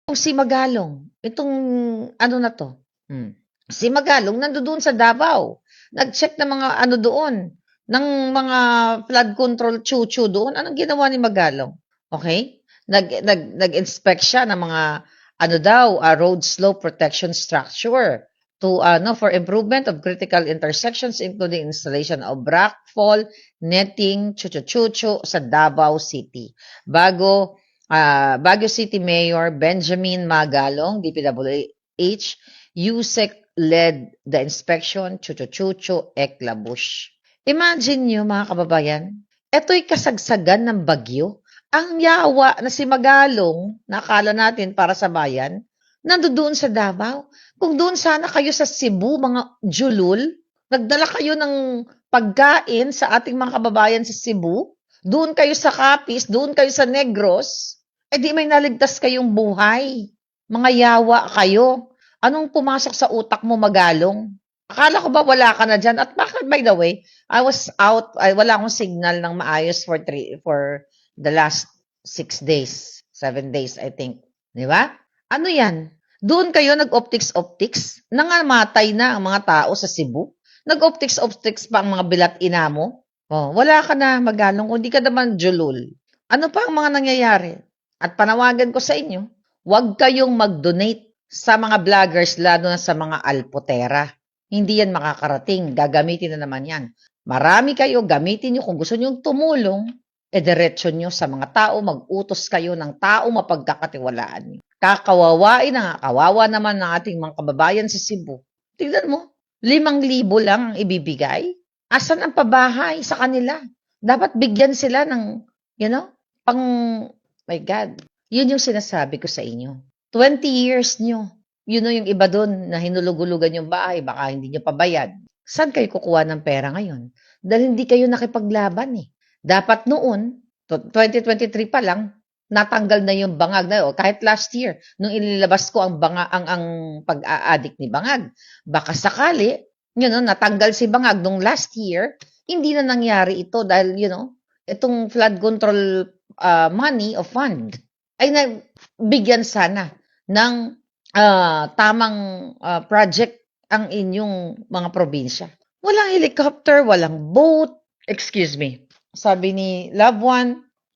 Si Magalong, itong ano na 'to, si Magalong nandodoon sa Davao, nag-check ng mga ano doon, ng mga flood control chu-chu doon. Anong ginawa ni Magalong? Okay, nag-inspect siya ng mga ano daw, road slope protection structure to ano, for improvement of critical intersections including installation of rockfall, netting, chu-chu-chu-chu sa Davao City. Baguio City Mayor Benjamin Magalong, DPWH, USEC led the inspection, chuchu-chuchu, eklabush. Imagine nyo mga kababayan, eto'y kasagsagan ng bagyo. Ang yawa na si Magalong, nakala natin para sa bayan, nandoon sa Davao. Kung doon sana kayo sa Cebu, mga julul, nagdala kayo ng pagkain sa ating mga kababayan sa Cebu, doon kayo sa Capiz, doon kayo sa Negros, di may naligtas kayong buhay. Mga yawa kayo. Anong pumasok sa utak mo, Magalong? Akala ko ba wala ka na dyan? At bakit, by the way, I was out, wala akong signal ng maayos for the last 6 days, 7 days, I think. Di ba? Ano yan? Doon kayo nag-optics-optics? Nangamatay na ang mga tao sa Cebu? Nag-optics-optics pa ang mga bilat-ina mo? Oh, wala ka na, Magalong, kung di ka naman julul. Ano pa ang mga nangyayari? At panawagan ko sa inyo, huwag kayong mag-donate sa mga vloggers, lalo na sa mga alpotera. Hindi yan makakarating. Gagamitin na naman yan. Marami kayo, gamitin nyo. Kung gusto nyo tumulong, diretso nyo sa mga tao, mag-utos kayo ng tao mapagkakatiwalaan nyo. Kakawawain na nga, kawawa naman ng ating mga kababayan sa Cebu. Tignan mo, 5,000 lang ang ibibigay. Asan ang pabahay sa kanila? Dapat bigyan sila ng, pang, my God, yun yung sinasabi ko sa inyo. 20 years nyo, yung iba doon na hinulugulugan yung bahay, baka hindi nyo pabayad. Saan kayo kukuha ng pera ngayon? Dahil hindi kayo nakipaglaban eh. Dapat noon, 2023 pa lang, natanggal na yung bangag na yun. Kahit last year, nung inilabas ko ang pag-a-addict ni bangag, baka sakali, natanggal si bangag nung last year, hindi na nangyari ito dahil, itong flood control money o fund ay bigyan sana ng tamang project ang inyong mga probinsya. Walang helicopter, walang boat, excuse me. Sabi ni Loved One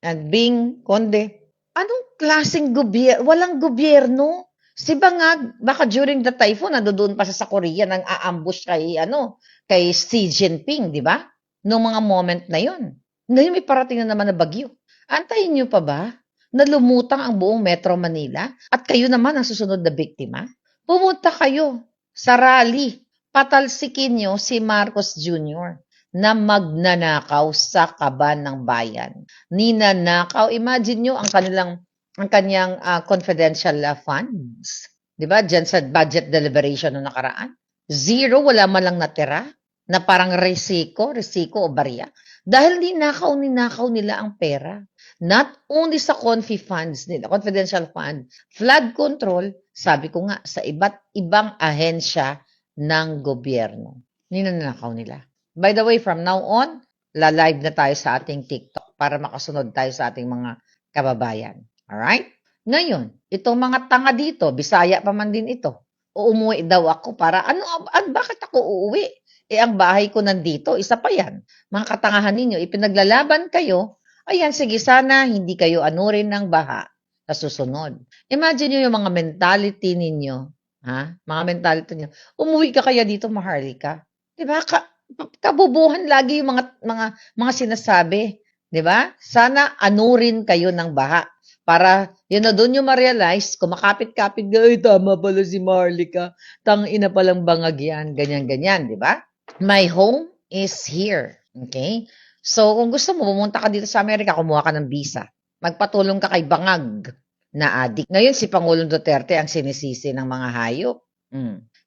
and Bing Conde, anong klaseng gobyerno? Walang gobyerno. Si Bangag, baka during the typhoon, nandoon pa sa Korea nang aambush kay Xi Jinping, di ba? Noong mga moment na yon. Ngayon may parating na naman na bagyo. Antayin nyo pa ba na lumutang ang buong Metro Manila at kayo naman ang susunod na biktima? Pumunta kayo sa rally. Patalsikin nyo si Marcos Jr. na magnanakaw sa kaban ng bayan. Ninanakaw. Imagine nyo ang kanyang confidential funds. Di ba? Diyan sa budget deliberation noong nakaraan. Zero, wala man lang natira na parang resiko o barya. Dahil ninakaw nila ang pera. Not only sa confi funds nila, confidential fund, flood control, sabi ko nga, sa iba't ibang ahensya ng gobyerno. Ninanakaw nila. By the way, from now on, la-live na tayo sa ating TikTok para makasunod tayo sa ating mga kababayan. Alright? Ngayon, itong mga tanga dito, Bisaya pa man din ito, umuwi daw ako para, bakit ako uuwi? Ang bahay ko nandito, isa pa yan. Mga katangahan ninyo, ipinaglalaban kayo, ayan, sige, sana hindi kayo anurin ng baha sa susunod. Imagine nyo yung mga mentality ninyo, mga mentality ninyo. Umuwi ka kaya dito, Maharlika. Diba? Kabubuhan lagi yung mga sinasabi. Diba? Sana anurin kayo ng baha. Para, yun na doon yung ma-realize, kumakapit-kapit, ay, tama pala si Maharlika. Tangina palang bangag yan. Ganyan-ganyan, di ba? My home is here. Okay? So, kung gusto mo, pumunta ka dito sa Amerika, kumuha ka ng visa. Magpatulong ka kay bangag na adik. Ngayon, si Pangulong Duterte ang sinisisi ng mga hayop.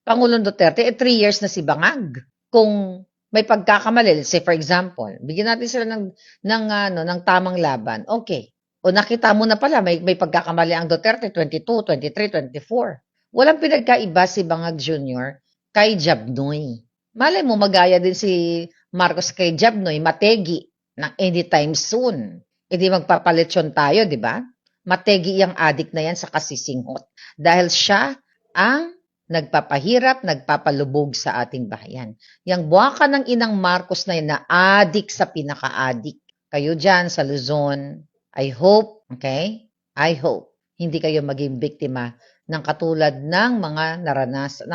Pangulong Duterte, 3 years na si bangag. Kung may pagkakamali, let's say for example, bigyan natin sila ng tamang laban. Okay. O nakita mo na pala, may pagkakamali ang Duterte, 22, 23, 24. Walang pinagkaiba si Bangag Jr. kay Jabnoy. Malay mo, magaya din si Marcos kay Jabnoy, mategi ng anytime soon. Hindi magpapalitsyon tayo, di ba? Mategi ang adik na yan sa kasisinghot. Dahil siya ang nagpapahirap, nagpapalubog sa ating bayan. Yang buwaka ng inang Marcos na yan na adik sa pinaka-adik. Kayo dyan sa Luzon, I hope, okay? I hope hindi kayo maging biktima ng katulad ng mga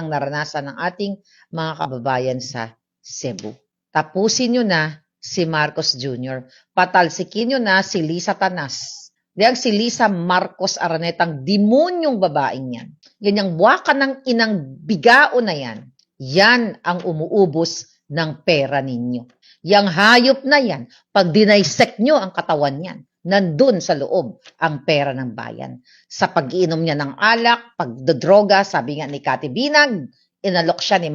naranasan ng ating mga kababayan sa Cebu. Tapusin nyo na si Marcos Jr. Patalsikin nyo na si Lisa Tanas. Diyan si Lisa Marcos Aranetang demonyong babaeng yan. Yan yung buwaka ng inang bigao na yan. Yan ang umuubos ng pera ninyo. Yang hayop na yan, pag dinaysect nyo ang katawan yan, nandun sa loob ang pera ng bayan. Sa pag-iinom niya ng alak, pagdodroga, sabi nga ni Kati Binag, inalok siya ni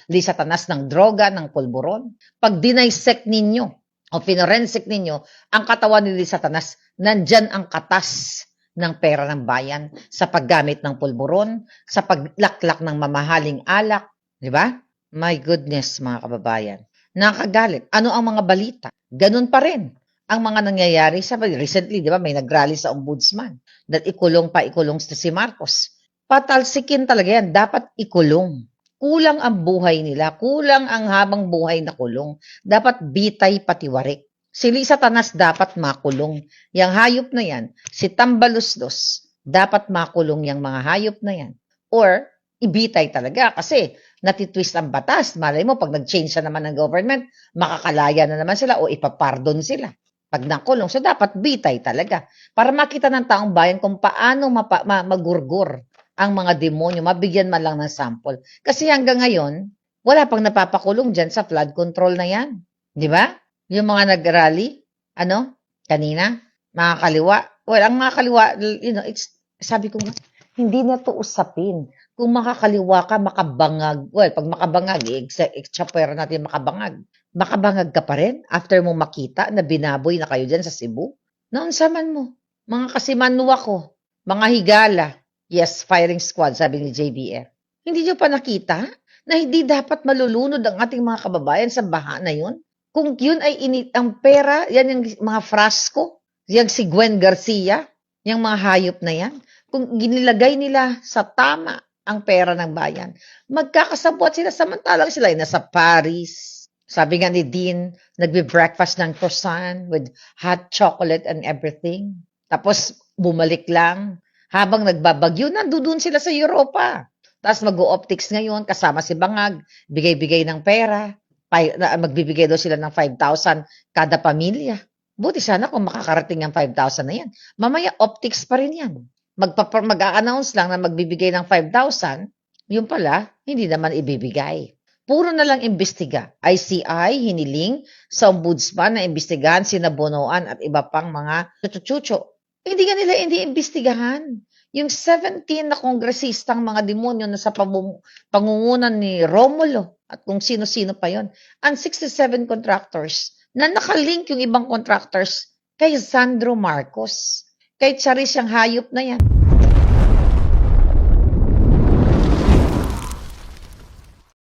Lisa Tanas ng droga, ng pulburon. Pag dinaysect ninyo o forensic ninyo ang katawan ni Lisa Tanas, nandyan ang katas ng pera ng bayan sa paggamit ng pulburon, sa paglaklak ng mamahaling alak. Di ba? My goodness, mga kababayan. Nakagalit. Ano ang mga balita? Ganun pa rin ang mga nangyayari sa recently, di ba, may nagrally sa ombudsman that ikulong si Marcos. Patalsikin talaga yan. Dapat ikulong. Kulang ang buhay nila. Kulang ang habang buhay na kulong. Dapat bitay patiwarik. Si Lisa Tanas dapat makulong. Yang hayop na yan, si Tambaluslos, dapat makulong yung mga hayop na yan. Or, ibitay talaga kasi natitwist ang batas. Malay mo, pag nag-change na naman ng government, makakalaya na naman sila o ipapardon sila pag nakulong. So, dapat bitay talaga. Para makita ng taong bayan kung paano magurgur ang mga demonyo, mabigyan man lang ng sample. Kasi hanggang ngayon, wala pang napapakulong dyan sa flood control na yan. Di ba? Yung mga nag-rally, kanina, mga kaliwa. Well, ang mga kaliwa, sabi ko nga, hindi na to usapin. Kung makakaliwa ka, makabangag. Well, pag makabangag, eksapwera natin makabangag. Makabangag ka pa rin after mo makita na binaboy na kayo dyan sa Cebu? Naunsaman mo? Mga kasimanwa ko, mga higala. Yes, firing squad, sabi ni JBF. Hindi nyo pa nakita na hindi dapat malulunod ang ating mga kababayan sa baha na yun? Kung yun ay ang pera, yan yung mga frasco, yan si Gwen Garcia, yung mga hayop na yan. Kung ginilagay nila sa tama ang pera ng bayan, magkakasabwat sila samantalang sila ay nasa Paris. Sabi nga ni Dean, nagbe-breakfast ng croissant with hot chocolate and everything. Tapos bumalik lang. Habang nagbabagyo, nandoon sila sa Europa. Tapos mag-o-optics ngayon, kasama si Bangag, bigay-bigay ng pera. Magbibigay daw sila ng 5,000 kada pamilya. Buti sana kung makakarating ang 5,000 na yan. Mamaya, optics pa rin yan. Mag-a-announce lang na magbibigay ng 5,000, yung pala, hindi naman ibibigay. Puro na lang imbestiga. ICI, hiniling sa ombudsman na imbestigahan sina Bonoan at iba pang mga chucho-chucho. Hindi nga nila imbestigahan. Yung 17 na kongresistang mga demonyo na sa pangungunan ni Romulo at kung sino-sino pa yon, ang 67 contractors na nakalink yung ibang contractors kay Sandro Marcos, kay Charis yung hayop na yan.